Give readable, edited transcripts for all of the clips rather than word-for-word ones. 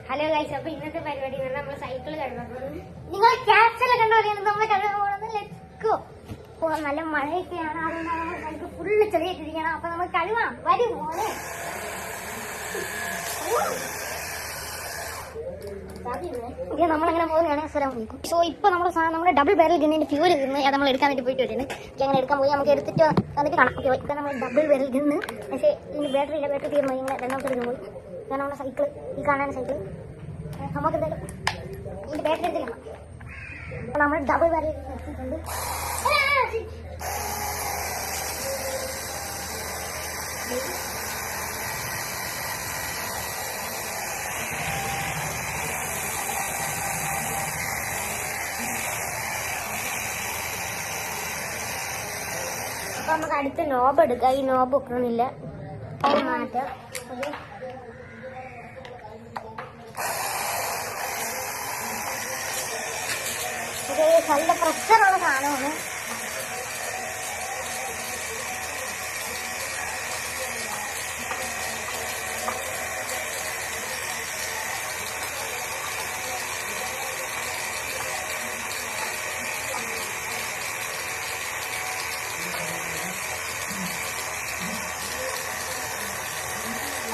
Hello guys, അപ്പൊ ഇന്നത്തെ പരിപാടി നമ്മൾ സൈക്കിൾ കഴുകാൻ പോകുന്നത്. നിങ്ങൾ ക്യാപ്ഷനിൽ കണ്ടോ നമ്മൾ കഴുകാൻ പോകുന്നത്. Let's go. നല്ല മഴയൊക്കെയാണ്, അതുകൊണ്ടാണ് നമ്മൾ സൈക്കിൾ ഫുള്ള് ചെറിയിട്ടിരിക്കണം. അപ്പൊ നമ്മൾ കഴുകാം. വരും പോലെ നമ്മളങ്ങനെ പോകുന്നതാണ്. സോ ഇപ്പൊ നമ്മുടെ ഡബിൾ ബാരൽ ഗണ്ണിന്റെ ഫ്യൂൽ ഇരുന്ന് അത് നമ്മൾ എടുക്കാൻ വേണ്ടി പോയിട്ട് വരുന്നത്. അങ്ങനെ എടുക്കാൻ പോയി നമുക്ക് എടുത്തിട്ട് വന്നിട്ട് കാണാം. ഇപ്പൊ നമ്മൾ ഡബിൾ ബാരൽ ഗണ്ണ്, പക്ഷേ ഇതിന് ബാറ്ററി ഇല്ല. ബാറ്ററി തീർന്നു. ഇങ്ങനെ രണ്ടാമത്തെ എടുക്കാൻ പോയി. ഞാൻ നമ്മുടെ സൈക്കിൾ, ഈ കാണാൻ സൈക്കിൾ നമുക്ക് എന്തായാലും ഇതിന്റെ ബാറ്ററി എടുത്ത് കാണാം. അപ്പൊ നമ്മൾ ഡബിൾ ബാരൽ എത്തിയിട്ടുണ്ട്. അപ്പൊ നമുക്ക് അടുത്ത നോബ് എടുക്കാം. ഈ നോബ് വെക്കണമെന്നില്ല, മാറ്റാം. നല്ല പ്രഷറുള്ള സാധനമാണ്.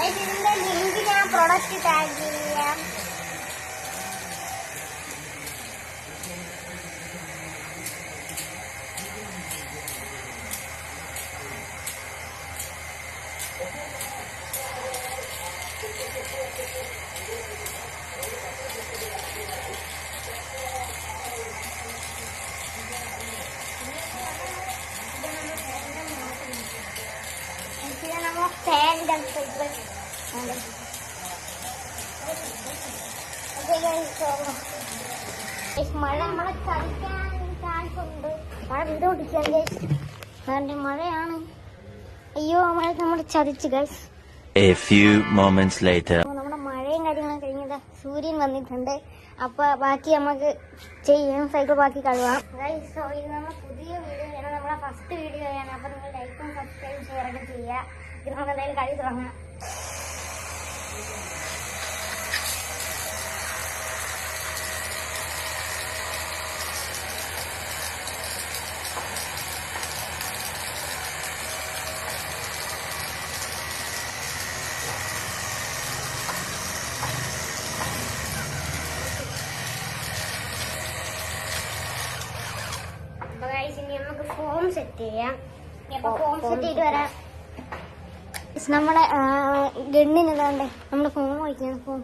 ഇതിന്റെ ലിങ്ക് ഞാൻ പ്രൊഡക്റ്റ് ടാഗ് ചെയ്യാം. മഴ നമ്മളെ ചതിക്കാൻ ചാൻസ് ഉണ്ട്. മഴ വീടുകൊണ്ടിരിക്കാൻ മഴയാണ്. അയ്യോ, മഴ നമ്മളെ ചതിച്ചു ഗൈസ്. നമ്മുടെ മഴയും കാര്യങ്ങളും കഴിഞ്ഞത് സൂര്യൻ വന്നിട്ടുണ്ട്. അപ്പൊ ബാക്കി നമുക്ക് ചെയ്യാം. സൈക്കിൾ ബാക്കി കഴുകാം ഗൈസ്. സോ ഇത് നമ്മുടെ പുതിയ വീഡിയോ ആണ്, നമ്മളെ ഫസ്റ്റ് വീഡിയോ ആണ്. അപ്പൊ നിങ്ങൾ ലൈക്കും സബ്സ്ക്രൈബ് ഷെയറൊക്കെ ചെയ്യുക. ഇത് നമുക്ക് എന്തായാലും കഴുകി തുടങ്ങാം. ഇനി നമുക്ക് ഫോം സെറ്റ് ചെയ്യാം. ഫോം സെറ്റ് ചെയ്ത് വരാം. നമ്മുടെ ഗണ്ണിന് ഇതാണ്ടേ നമ്മുടെ ഫോം വയ്ക്കണം. ഫോം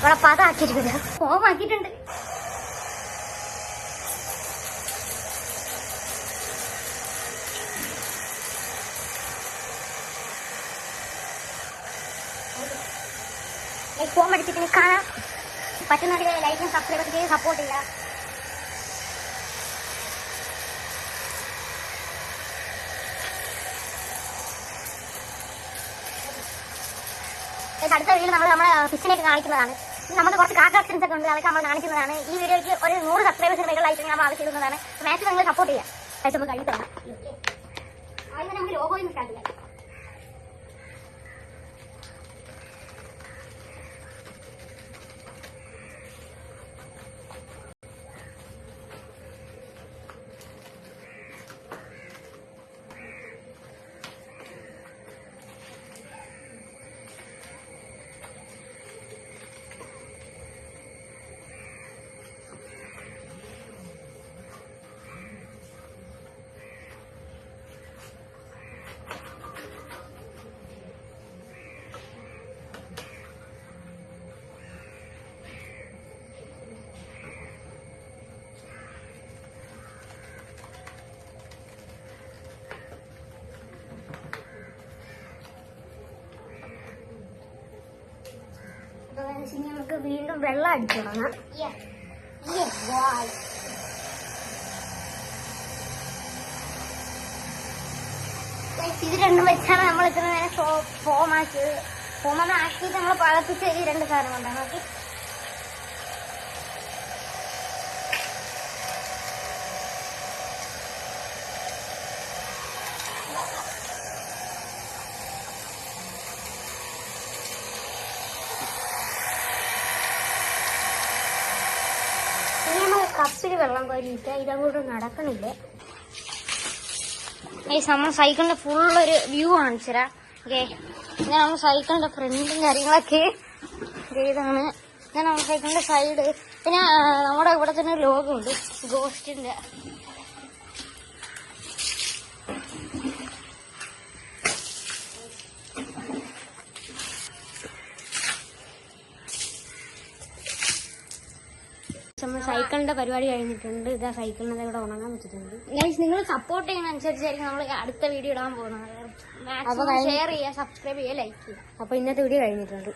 ഇവിടെ പാതാക്കിയിട്ടുണ്ട്. ഫോം ആക്കിയിട്ടുണ്ട്. ഫോം അടിച്ചിട്ട് കാണാം. പറ്റുന്നവർക്ക് ലൈക്കും സബ്സ്ക്രൈബ് ചെയ്ത് സപ്പോർട്ട് ചെയ്യാം. അടുത്ത വീഡിയോ നമ്മളെ ഫിഷിനെയൊക്കെ കാണിക്കുന്നതാണ്. നമുക്ക് കുറച്ച് കാർഡ് ഓപ്ഷൻസ് ഒക്കെ ഉണ്ട്, അതൊക്കെ നമ്മൾ കാണിക്കുന്നതാണ്. ഈ വീഡിയോയ്ക്ക് ഒരു 100 സബ്സ്ക്രൈബേഴ്സിന് മേലുള്ള ലൈക്ക് നമ്മൾ ആവശ്യപ്പെടുന്നതാണ്. മാക്സിമം നിങ്ങൾ സപ്പോർട്ട് ചെയ്യാം. നമുക്ക് കഴിക്കണം. അതിന് നമുക്ക് ലോഗോയും സ്റ്റാർട്ട് ചെയ്യാം. നമുക്ക് വീണ്ടും വെള്ളം അടിച്ചു തുടങ്ങാം. ഇത് രണ്ടും വെച്ചാണ് നമ്മൾ ഇത്ര നേരം ഫോം ആക്കിയത്. ഫോം ആക്കിയിട്ട് നമ്മൾ പകർത്തിച്ച് ഈ രണ്ട് സാധനം കൊണ്ടാണ് നോക്കി. ഇനി നമ്മൾ കപ്പിൽ വെള്ളം കോരിയിട്ട് ഇതങ്ങോട്ട് നടക്കണില്ല. ഈ നമ്മൾ സൈക്കിളിന്റെ ഫുള്ളൊരു വ്യൂ കാണിച്ചു തരാം. ഓക്കെ, ഇങ്ങനെ നമ്മൾ സൈക്കിളിന്റെ ഫ്രണ്ടും കാര്യങ്ങളൊക്കെ ഇതാണ്. ഇങ്ങനെ നമ്മൾ സൈക്കിളിന്റെ സൈഡ്. പിന്നെ നമ്മുടെ ഇവിടെ തന്നെ ഒരു ലോഗോ ഉണ്ട് ഗോസ്റ്റിന്റെ. നമ്മൾ സൈക്കിളിന്റെ പരിപാടി കഴിഞ്ഞിട്ടുണ്ട്. ഇതാ സൈക്കിളിനെ ഇവിടെ ഉണങ്ങാൻ വെച്ചിട്ടുണ്ട്. നിങ്ങൾ സപ്പോർട്ട് ചെയ്യുന്ന അനുസരിച്ചായിരിക്കും നമ്മൾ അടുത്ത വീഡിയോ ഇടാൻ പോകുന്നത്. മാക്സിമം ഷെയർ ചെയ്യുക, സബ്സ്ക്രൈബ് ചെയ്യുക, ലൈക്ക് ചെയ്യുക. അപ്പൊ ഇന്നത്തെ വീഡിയോ കഴിഞ്ഞിട്ടുണ്ട്.